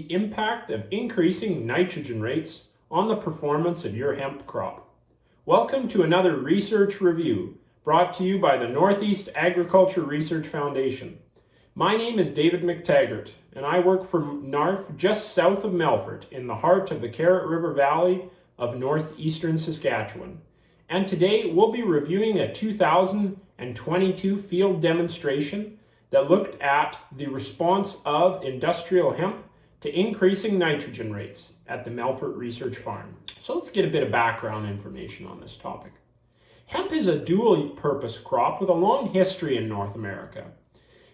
the impact of increasing nitrogen rates on the performance of your hemp crop. Welcome to another research review brought to you by the Northeast Agriculture Research Foundation. My name is David McTaggart, and I work for NARF just south of Melfort in the heart of the Carrot River Valley of northeastern Saskatchewan. And today we'll be reviewing a 2022 field demonstration that looked at the response of industrial hemp to increasing nitrogen rates at the Melfort Research Farm. So let's get a bit of background information on this topic. Hemp is a dual-purpose crop with a long history in North America,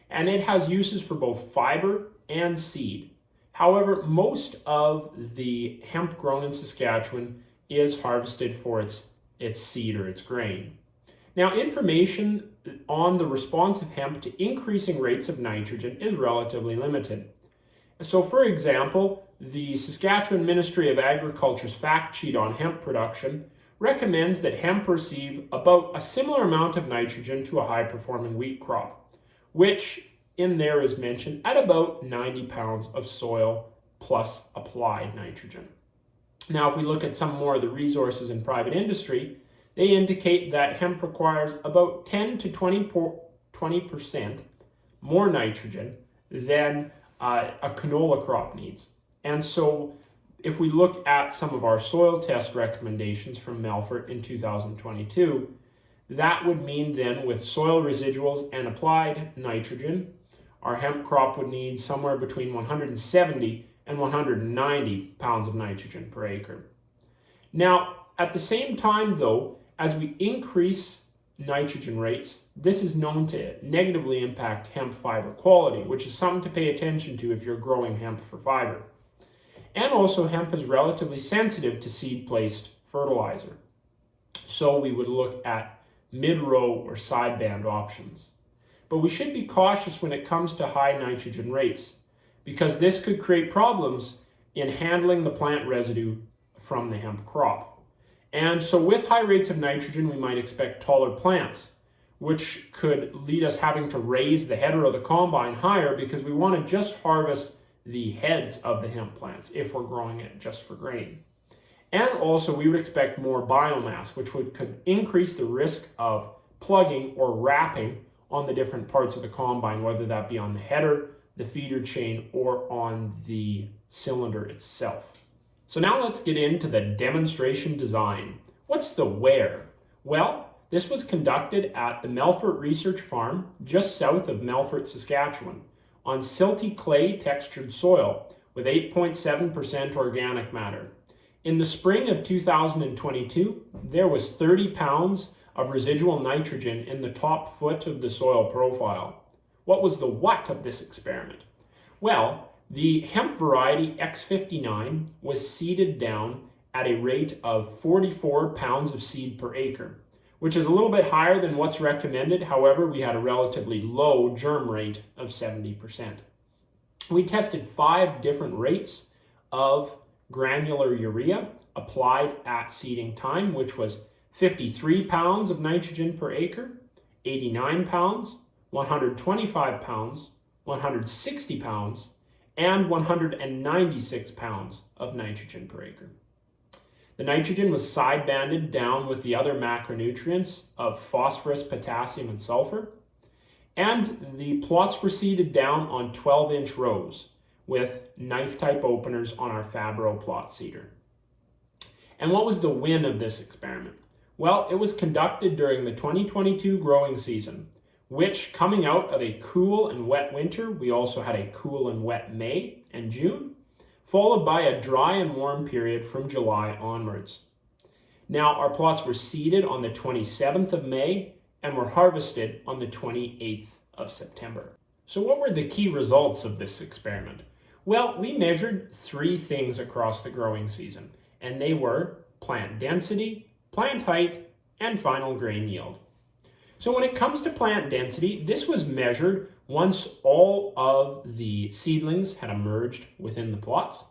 and it has uses for both fiber and seed. However, most of the hemp grown in Saskatchewan is harvested for its seed or its grain. Now, information on the response of hemp to increasing rates of nitrogen is relatively limited. So, for example, the Saskatchewan Ministry of Agriculture's fact sheet on hemp production recommends that hemp receive about a similar amount of nitrogen to a high-performing wheat crop, which in there is mentioned at about 90 pounds of soil plus applied nitrogen. Now, if we look at some more of the resources in private industry, they indicate that hemp requires about 10 to 20% more nitrogen than a canola crop needs. And so if we look at some of our soil test recommendations from Melfort in 2022, that would mean then with soil residuals and applied nitrogen, our hemp crop would need somewhere between 170 and 190 pounds of nitrogen per acre. Now, at the same time though, as we increase nitrogen rates, this is known to negatively impact hemp fiber quality, which is something to pay attention to if you're growing hemp for fiber. And also, hemp is relatively sensitive to seed-placed fertilizer. So we would look at mid-row or sideband options. But we should be cautious when it comes to high nitrogen rates, because this could create problems in handling the plant residue from the hemp crop. And so with high rates of nitrogen, we might expect taller plants, which could lead us having to raise the header of the combine higher because we want to just harvest the heads of the hemp plants if we're growing it just for grain. And also we would expect more biomass, which could increase the risk of plugging or wrapping on the different parts of the combine, whether that be on the header, the feeder chain, or on the cylinder itself. So now let's get into the demonstration design. What's the where? Well, this was conducted at the Melfort Research Farm just south of Melfort, Saskatchewan, on silty clay textured soil with 8.7% organic matter. In the spring of 2022, there was 30 pounds of residual nitrogen in the top foot of the soil profile. What was the what of this experiment? Well, the hemp variety X59 was seeded down at a rate of 44 pounds of seed per acre, which is a little bit higher than what's recommended. However, we had a relatively low germ rate of 70%. We tested 5 different rates of granular urea applied at seeding time, which was 53 pounds of nitrogen per acre, 89 pounds, 125 pounds, 160 pounds, and 196 pounds of nitrogen per acre. The nitrogen was side-banded down with the other macronutrients of phosphorus, potassium, and sulfur, and the plots were seeded down on 12-inch rows with knife-type openers on our Fabro plot seeder. And what was the win of this experiment? Well, it was conducted during the 2022 growing season, which, coming out of a cool and wet winter, we also had a cool and wet May and June, followed by a dry and warm period from July onwards. Now, our plots were seeded on the 27th of May and were harvested on the 28th of September. So what were the key results of this experiment? Well, we measured 3 things across the growing season, and they were plant density, plant height, and final grain yield. So when it comes to plant density, this was measured once all of the seedlings had emerged within the plots.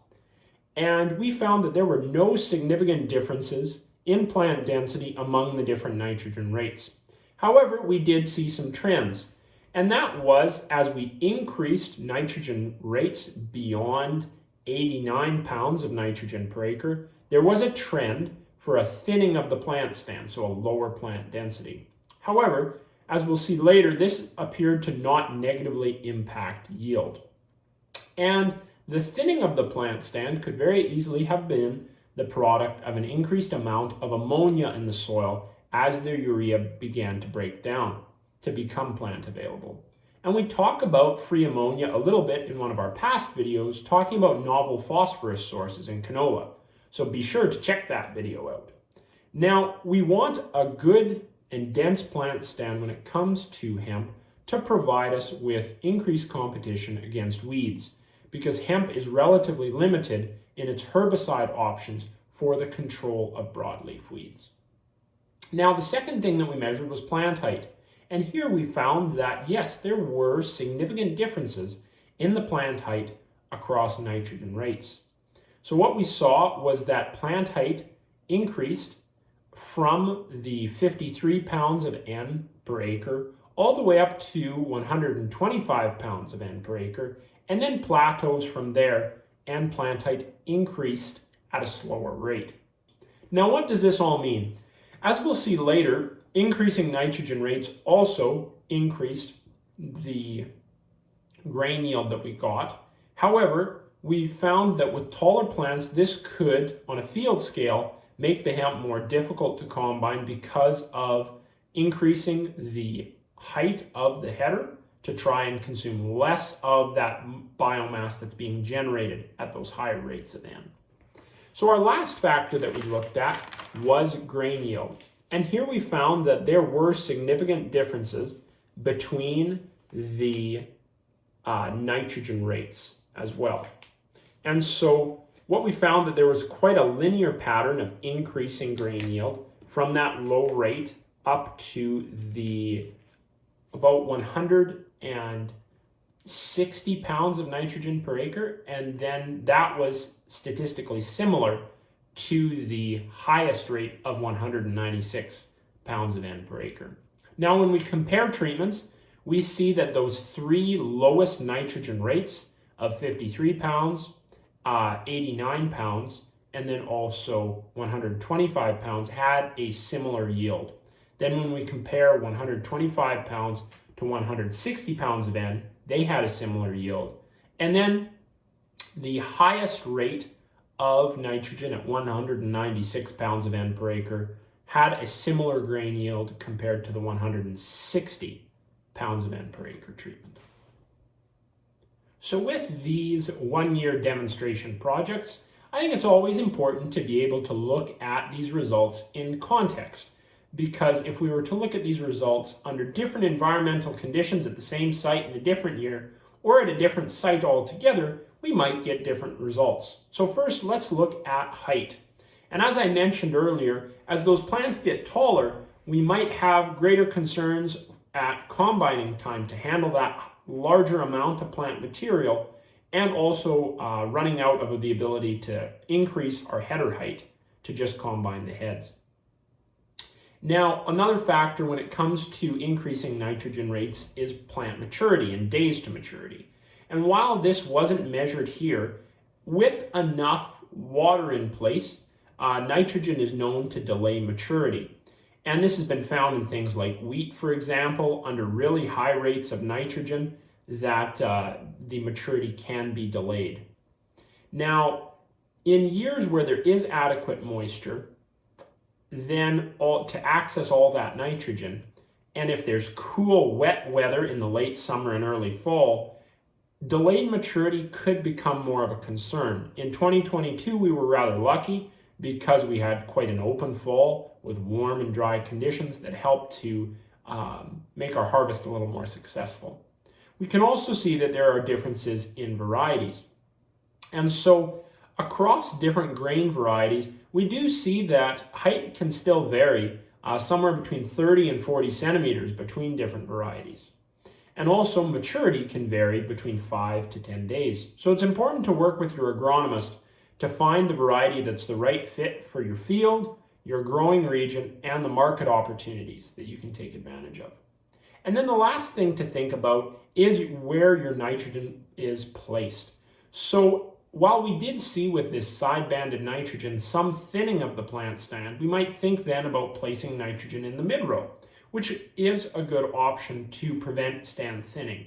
And we found that there were no significant differences in plant density among the different nitrogen rates. However, we did see some trends. And that was as we increased nitrogen rates beyond 89 pounds of nitrogen per acre, there was a trend for a thinning of the plant stand, so a lower plant density. However, as we'll see later, this appeared to not negatively impact yield. And the thinning of the plant stand could very easily have been the product of an increased amount of ammonia in the soil as the urea began to break down to become plant available. And we talk about free ammonia a little bit in one of our past videos, talking about novel phosphorus sources in canola. So be sure to check that video out. Now, we want a good and dense plant stand when it comes to hemp to provide us with increased competition against weeds, because hemp is relatively limited in its herbicide options for the control of broadleaf weeds. Now, the second thing that we measured was plant height. And here we found that, yes, there were significant differences in the plant height across nitrogen rates. So what we saw was that plant height increased from the 53 pounds of N per acre all the way up to 125 pounds of N per acre, and then plateaus from there, and plant height increased at a slower rate. Now, what does this all mean? As we'll see later, increasing nitrogen rates also increased the grain yield that we got. However, we found that with taller plants, this could, on a field scale, make the hemp more difficult to combine because of increasing the height of the header to try and consume less of that biomass that's being generated at those higher rates of N. So our last factor that we looked at was grain yield. And here we found that there were significant differences between the nitrogen rates as well. And so what we found that there was quite a linear pattern of increasing grain yield from that low rate up to the about 160 pounds of nitrogen per acre, and then that was statistically similar to the highest rate of 196 pounds of N per acre. Now, when we compare treatments, we see that those three lowest nitrogen rates of 53 pounds, 89 pounds, and then also 125 pounds had a similar yield. Then when we compare 125 pounds to 160 pounds of N, they had a similar yield. And then the highest rate of nitrogen at 196 pounds of N per acre had a similar grain yield compared to the 160 pounds of N per acre treatment. So with these one-year demonstration projects, I think it's always important to be able to look at these results in context, because if we were to look at these results under different environmental conditions at the same site in a different year, or at a different site altogether, we might get different results. So first, let's look at height. And as I mentioned earlier, as those plants get taller, we might have greater concerns at combining time to handle that larger amount of plant material, and also running out of the ability to increase our header height to just combine the heads. Now, another factor when it comes to increasing nitrogen rates is plant maturity and days to maturity. And while this wasn't measured here, with enough water in place, nitrogen is known to delay maturity. And this has been found in things like wheat, for example, under really high rates of nitrogen, that the maturity can be delayed. Now, in years where there is adequate moisture, then to access all that nitrogen, and if there's cool, wet weather in the late summer and early fall, delayed maturity could become more of a concern. In 2022, we were rather lucky because we had quite an open fall with warm and dry conditions that helped to make our harvest a little more successful. We can also see that there are differences in varieties. And so across different grain varieties, we do see that height can still vary somewhere between 30 and 40 centimeters between different varieties. And also maturity can vary between 5 to 10 days. So it's important to work with your agronomist to find the variety that's the right fit for your field, your growing region, and the market opportunities that you can take advantage of. And then the last thing to think about is where your nitrogen is placed. So while we did see with this side-banded nitrogen some thinning of the plant stand, we might think then about placing nitrogen in the mid-row, which is a good option to prevent stand thinning.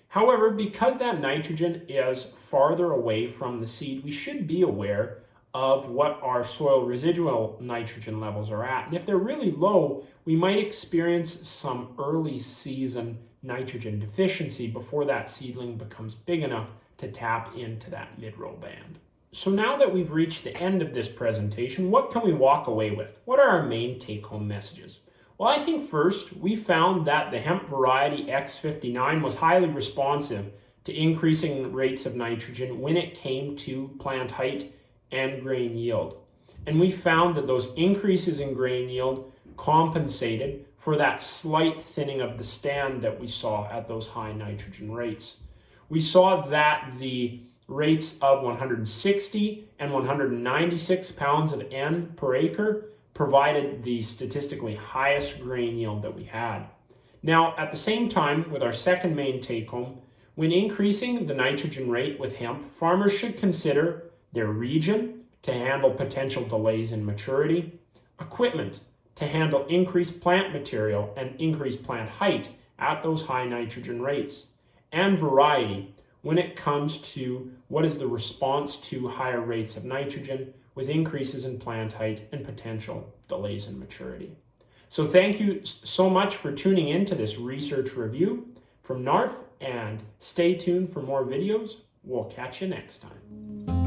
However, because that nitrogen is farther away from the seed, we should be aware of what our soil residual nitrogen levels are at. And if they're really low, we might experience some early season nitrogen deficiency before that seedling becomes big enough to tap into that mid-row band. So now that we've reached the end of this presentation, what can we walk away with? What are our main take-home messages? Well, I think first, we found that the hemp variety X59 was highly responsive to increasing rates of nitrogen when it came to plant height and grain yield. And we found that those increases in grain yield compensated for that slight thinning of the stand that we saw at those high nitrogen rates. We saw that the rates of 160 and 196 pounds of N per acre provided the statistically highest grain yield that we had. Now, at the same time, with our second main take-home, when increasing the nitrogen rate with hemp, farmers should consider their region to handle potential delays in maturity, equipment to handle increased plant material and increased plant height at those high nitrogen rates, and variety when it comes to what is the response to higher rates of nitrogen with increases in plant height and potential delays in maturity. So thank you so much for tuning in to this research review from NARF, and stay tuned for more videos. We'll catch you next time.